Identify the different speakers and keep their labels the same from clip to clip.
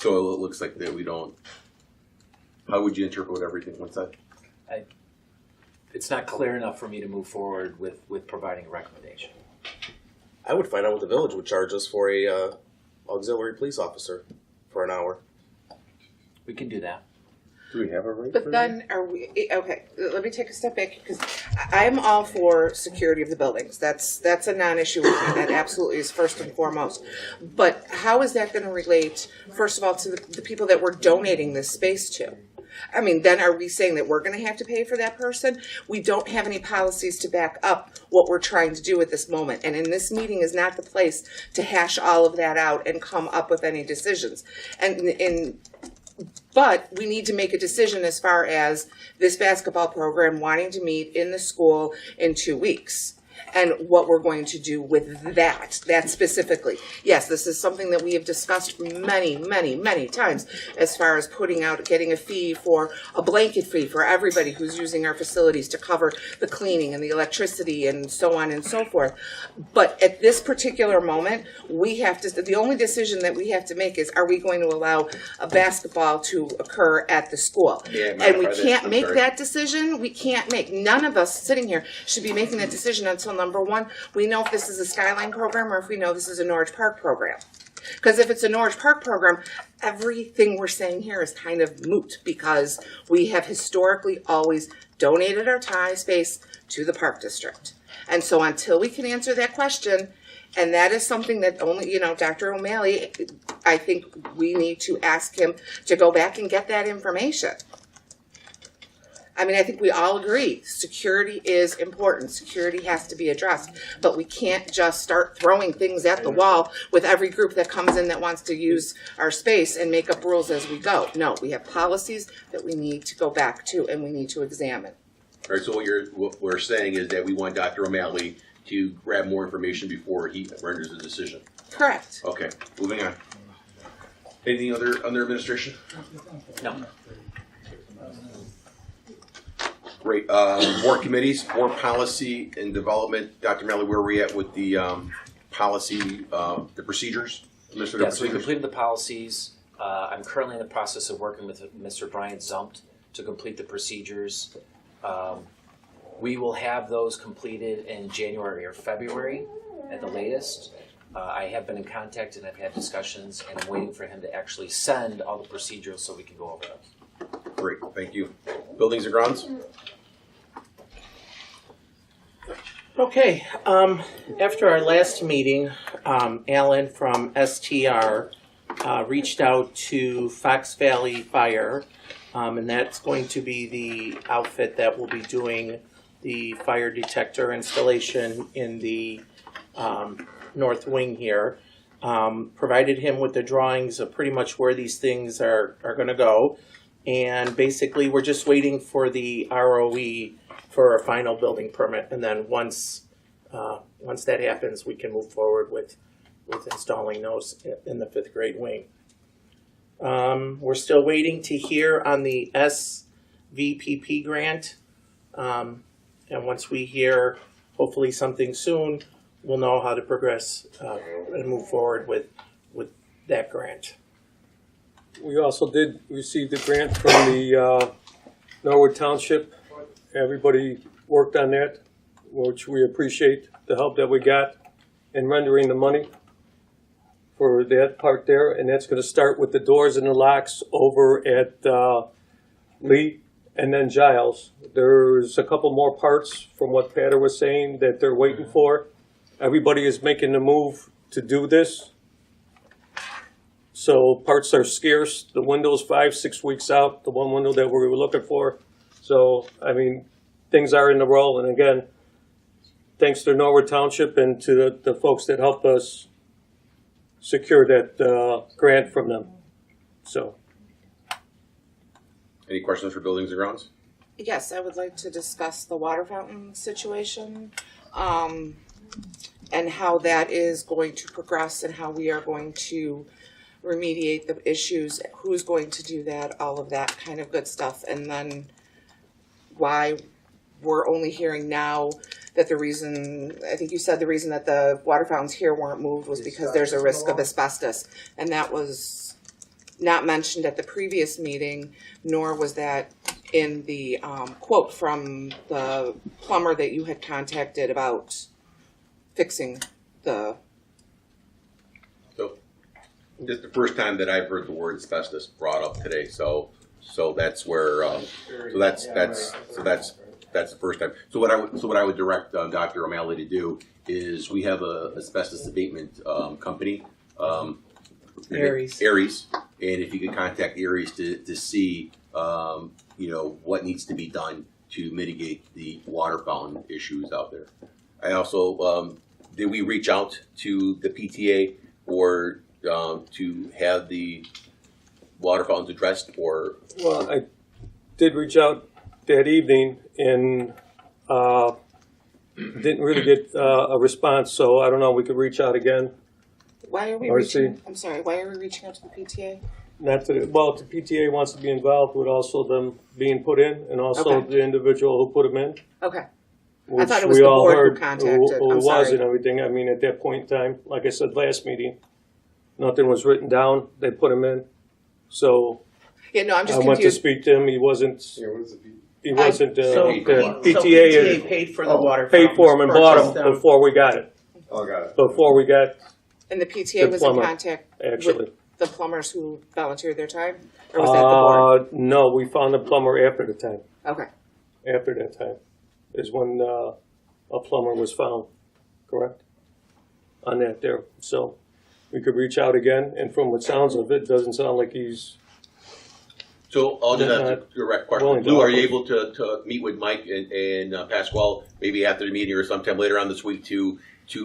Speaker 1: So it looks like that we don't. How would you interpret everything? What's that?
Speaker 2: It's not clear enough for me to move forward with providing a recommendation.
Speaker 3: I would find out what the village would charge us for a auxiliary police officer for an hour.
Speaker 2: We can do that.
Speaker 1: Do we have a rate?
Speaker 4: But then are we, okay, let me take a step back because I'm all for security of the buildings. That's a non-issue with me. That absolutely is first and foremost. But how is that going to relate, first of all, to the people that we're donating this space to? I mean, then are we saying that we're going to have to pay for that person? We don't have any policies to back up what we're trying to do at this moment. And in this meeting is not the place to hash all of that out and come up with any decisions. But we need to make a decision as far as this basketball program wanting to meet in the school in 2 weeks. And what we're going to do with that specifically. Yes, this is something that we have discussed many, many, many times as far as getting a blanket fee for everybody who's using our facilities to cover the cleaning and the electricity and so on and so forth. But at this particular moment, the only decision that we have to make is, are we going to allow a basketball to occur at the school?
Speaker 1: Yeah,
Speaker 4: and we can't make that decision. We can't make, none of us sitting here should be making that decision until number one, we know if this is a Skyline program or if we know this is a Norwich Park program. Because if it's a Norwich Park program, everything we're saying here is kind of moot because we have historically always donated our tie space to the Park District. And so until we can answer that question, and that is something that only, Dr. O'Malley, I think we need to ask him to go back and get that information. I mean, I think we all agree security is important. Security has to be addressed, but we can't just start throwing things at the wall with every group that comes in that wants to use our space and make up rules as we go. No, we have policies that we need to go back to and we need to examine.
Speaker 1: All right, so what we're saying is that we want Dr. O'Malley to grab more information before he renders a decision.
Speaker 4: Correct.
Speaker 1: Okay, moving on. Anything other under administration?
Speaker 2: No.
Speaker 1: Great. Board committees, board policy and development. Dr. O'Malley, where are we at with the policy, the procedures?
Speaker 2: Yeah, so we completed the policies. I'm currently in the process of working with Mr. Brian Zumpt to complete the procedures. We will have those completed in January or February at the latest. I have been in contact and I've had discussions and I'm waiting for him to actually send all the procedures so we can go over those.
Speaker 1: Great, thank you. Buildings and grounds?
Speaker 5: Okay, after our last meeting, Alan from STR reached out to Fox Valley Fire, and that's going to be the outfit that will be doing the fire detector installation in the north wing here. Provided him with the drawings of pretty much where these things are going to go. And basically, we're just waiting for the ROE for a final building permit. And then once that happens, we can move forward with installing those in the 5th grade wing. We're still waiting to hear on the SVPP grant. And once we hear, hopefully something soon, we'll know how to progress and move forward with that grant.
Speaker 6: We also did receive the grant from the Norwood Township. Everybody worked on that, which we appreciate the help that we got in rendering the money for that part there. And that's going to start with the doors and the locks over at Lee and then Giles. There's a couple more parts from what Patter was saying that they're waiting for. Everybody is making the move to do this. So parts are scarce. The window's 5-6 weeks out, the one window that we were looking for. So, I mean, things are in the roll. And again, thanks to Norwood Township and to the folks that helped us secure that grant from them. So.
Speaker 1: Any questions for buildings and grounds?
Speaker 4: Yes, I would like to discuss the water fountain situation and how that is going to progress and how we are going to remediate the issues, who's going to do that, all of that kind of good stuff. And then why we're only hearing now that the reason, I think you said the reason that the water fountains here weren't moved was because there's a risk of asbestos. And that was not mentioned at the previous meeting, nor was that in the quote from the plumber that you had contacted about fixing the.
Speaker 1: So, this is the first time that I've heard the word asbestos brought up today, so that's where, that's the first time. So what I would direct Dr. O'Malley to do is we have a asbestos abatement company,
Speaker 5: Aries.
Speaker 1: And if you could contact Aries to see, what needs to be done to mitigate the water fountain issues out there. I also, did we reach out to the PTA or to have the water fountains addressed, or?
Speaker 6: Well, I did reach out that evening and didn't really get a response, so I don't know, we could reach out again.
Speaker 4: Why are we
Speaker 6: Or
Speaker 4: reaching?
Speaker 6: see.
Speaker 4: I'm sorry. Why are we reaching out to the PTA?
Speaker 6: Not that, well, if the PTA wants to be involved with also them being put in, and also
Speaker 4: Okay.
Speaker 6: the individual who put them in.
Speaker 4: Okay.
Speaker 6: Which
Speaker 4: thought it was
Speaker 6: we
Speaker 4: the
Speaker 6: all
Speaker 4: board who
Speaker 6: heard
Speaker 4: contacted.
Speaker 6: who
Speaker 4: I'm
Speaker 6: it was
Speaker 4: sorry.
Speaker 6: and everything. I mean, at that point in time, like I said last meeting, nothing was written down. They put them in. So
Speaker 4: Yeah, no, I'm
Speaker 6: I
Speaker 4: just
Speaker 6: went to
Speaker 4: confused.
Speaker 6: speak to him. He wasn't. He wasn't.
Speaker 5: So,
Speaker 6: the
Speaker 5: PTA
Speaker 6: PTA
Speaker 5: paid for the water.
Speaker 6: paid for them and bought
Speaker 5: purchased
Speaker 6: them before we got it.
Speaker 7: Oh, got it.
Speaker 6: Before we got
Speaker 4: And the PTA
Speaker 6: the
Speaker 4: was in
Speaker 6: plumber,
Speaker 4: contact
Speaker 6: actually.
Speaker 4: with the plumbers who volunteered their time, or was that the board?
Speaker 6: No, we found the plumber after the time.
Speaker 4: Okay.
Speaker 6: After that time is when a plumber was found, correct? On that there. So we could reach out again, and from what sounds of it, doesn't sound like he's.
Speaker 1: So I'll just ask a direct question.
Speaker 6: willing to
Speaker 1: Lou, are you
Speaker 6: offer.
Speaker 1: able to meet with Mike and Pasquale maybe after the meeting or sometime later on this week to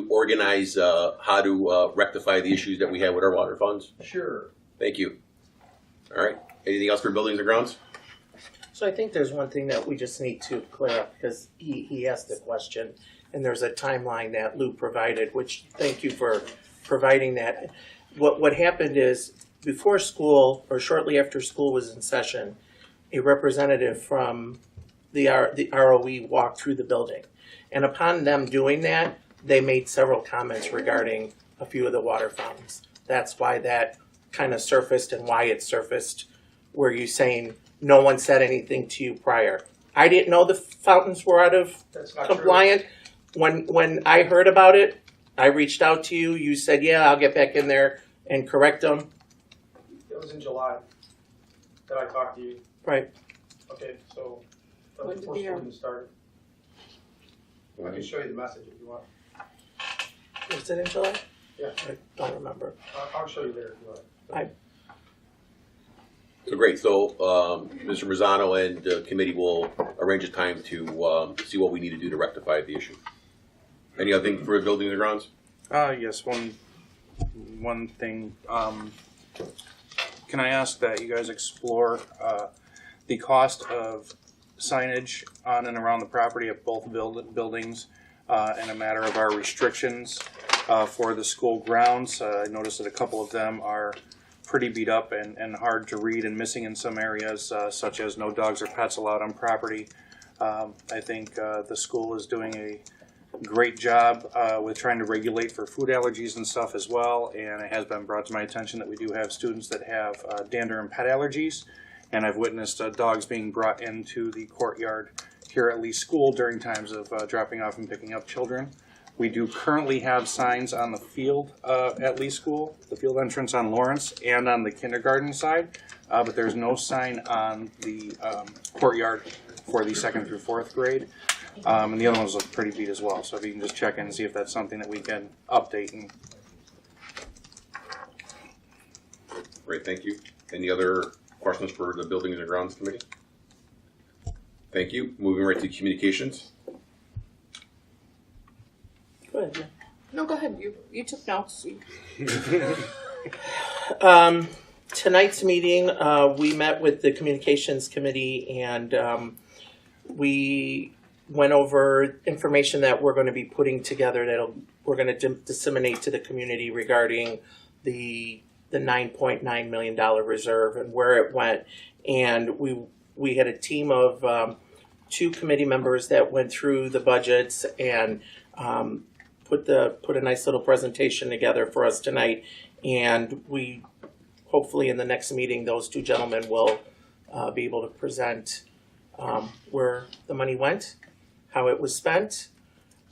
Speaker 1: organize how to rectify the issues that we have with our water funds?
Speaker 7: Sure.
Speaker 1: Thank you. All right. Anything else for buildings and grounds?
Speaker 5: So I think there's one thing that we just need to clear up, because he asked the question, and there's a timeline that Lou provided, which thank you for providing that. What happened is, before school, or shortly after school was in session, a representative from the ROE walked through the building. And upon them doing that, they made several comments regarding a few of the water fountains. That's why that kind of surfaced, and why it surfaced, were you saying no one said anything to you prior? I didn't know the fountains were out of
Speaker 7: That's not
Speaker 5: compliant. When I heard about it, I reached out to you. You said, yeah, I'll get back in there and correct them.
Speaker 7: true. It was in July that I talked to you.
Speaker 5: Right.
Speaker 7: Okay, so that
Speaker 4: When
Speaker 7: was
Speaker 4: did
Speaker 7: before
Speaker 4: the,
Speaker 7: school even started. I can show you the message if you want.
Speaker 5: Was it in July?
Speaker 7: Yeah.
Speaker 5: I don't remember.
Speaker 7: I'll show you later if you want.
Speaker 1: So great. So Mr. Mazzano and the committee will arrange a time to see what we need to do to rectify the issue. Any other thing for buildings and grounds?
Speaker 8: Yes, one thing. Can I ask that you guys explore the cost of signage on and around the property of both buildings in a matter of our restrictions for the school grounds? I noticed that a couple of them are pretty beat up and hard to read and missing in some areas, such as no dogs or pets allowed on property. I think the school is doing a great job with trying to regulate for food allergies and stuff as well, and it has been brought to my attention that we do have students that have dander and pet allergies, and I've witnessed dogs being brought into the courtyard here at Lee School during times of dropping off and picking up children. We do currently have signs on the field at Lee School, the field entrance on Lawrence, and on the kindergarten side, but there's no sign on the courtyard for the 2nd through 4th grade. And the other ones look pretty beat as well. So if you can just check in and see if that's something that we can update. And
Speaker 1: Great, thank you. Any other questions for the buildings and grounds committee? Thank you. Moving right to communications.
Speaker 5: Go ahead.
Speaker 4: No, go ahead. You took notes.
Speaker 5: Tonight's meeting, we met with the communications committee, and we went over information that we're going to be putting together that we're going to disseminate to the community regarding the $9.9 million reserve and where it went. And we had a team of 2 committee members that went through the budgets and put a nice little presentation together for us tonight. And we hopefully in the next meeting, those two gentlemen will be able to present where the money went, how it was spent,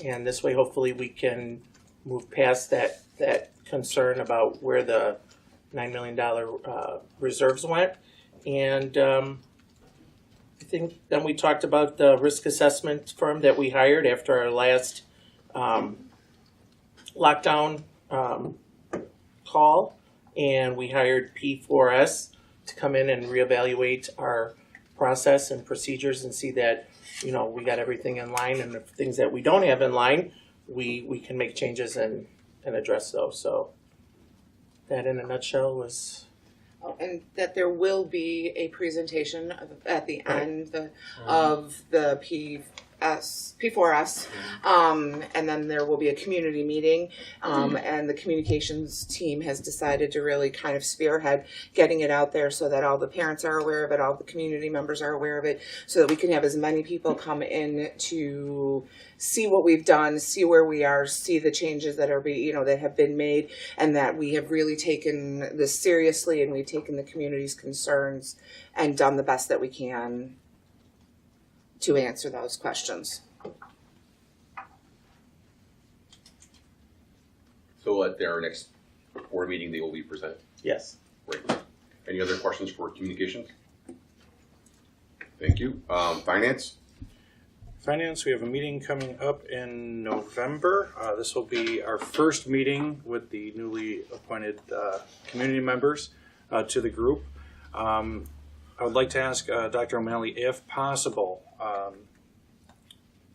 Speaker 5: and this way, hopefully, we can move past that concern about where the $9 million reserves went. And I think then we talked about the risk assessment firm that we hired after our last lockdown call, and we hired P4S to come in and reevaluate our process and procedures and see that, you know, we got everything in line, and the things that we don't have in line, we can make changes and address those. So that in a nutshell was.
Speaker 4: Oh, and that there will be a presentation at the end of the P4S, and then there will be a community meeting, and the communications team has decided to really kind of spearhead getting it out there so that all the parents are aware of it, all the community members are aware of it, so that we can have as many people come in to see what we've done, see where we are, see the changes that are that have been made, and that we have really taken this seriously, and we've taken the community's concerns and done the best that we can to answer those questions.
Speaker 1: So at our next board meeting, they will be presented.
Speaker 5: Yes.
Speaker 1: Great. Any other questions for communications? Thank you. Finance?
Speaker 8: Finance, we have a meeting coming up in November. This will be our first meeting with the newly appointed community members to the group. I would like to ask Dr. O'Malley, if possible,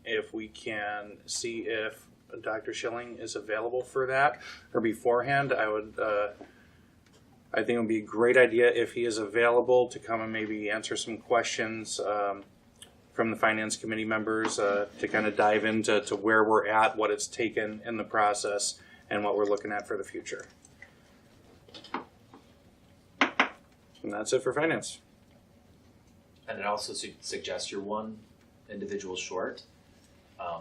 Speaker 8: if we can see if Dr. Schilling is available for that, or beforehand. I think it would be a great idea if he is available to come and maybe answer some questions from the finance committee members to kind of dive into where we're at, what it's taken in the process, and what we're looking at for the future. And that's it for finance.
Speaker 2: And it also suggests you're one individual short,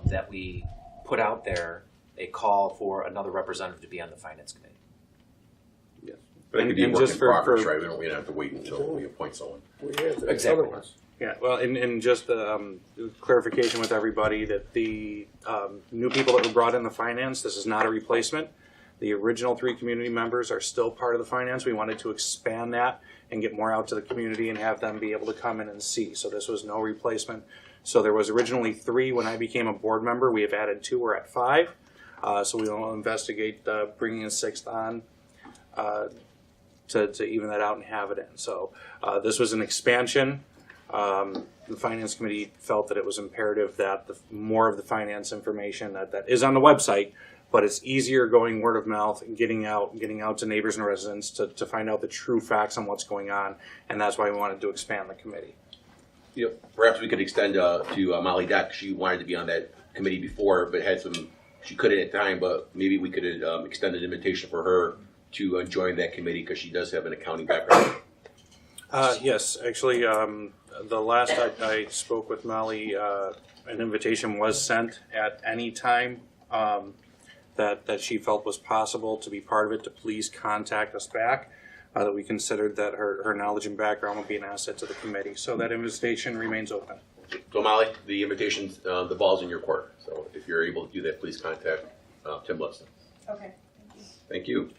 Speaker 2: that we put out there a call for another representative to be on the finance committee.
Speaker 1: Yes. But it could be a
Speaker 8: And
Speaker 1: work
Speaker 8: just
Speaker 1: in
Speaker 8: for-
Speaker 1: progress,
Speaker 8: for-
Speaker 1: right? We don't have to wait until we appoint someone.
Speaker 6: We have the
Speaker 2: Exactly.
Speaker 6: other ones.
Speaker 8: Yeah, well, and just clarification with everybody that the new people that were brought in the finance, this is not a replacement. The original 3 community members are still part of the finance. We wanted to expand that and get more out to the community and have them be able to come in and see. So this was no replacement. So there was originally 3 when I became a board member. We have added 2. We're at 5. So we will investigate bringing a 6th on to even that out and have it in. So this was an expansion. The finance committee felt that it was imperative that more of the finance information that is on the website, but it's easier going word of mouth and getting out to neighbors and residents to find out the true facts on what's going on, and that's why we wanted to expand the committee.
Speaker 1: Yep. Perhaps we could extend to Molly Deck. She wanted to be on that committee before, but she couldn't at the time, but maybe we could extend an invitation for her to join that committee because she does have an accounting background.
Speaker 8: Yes, actually, the last I spoke with Molly, an invitation was sent at any time that she felt was possible to be part of it, to please contact us back, that we considered that her knowledge and background would be an asset to the committee. So that invitation remains open.
Speaker 1: So Molly, the invitation, the ball's in your court. So if you're able to do that, please contact Tim Lipson.
Speaker 9: Okay,
Speaker 1: Thank you.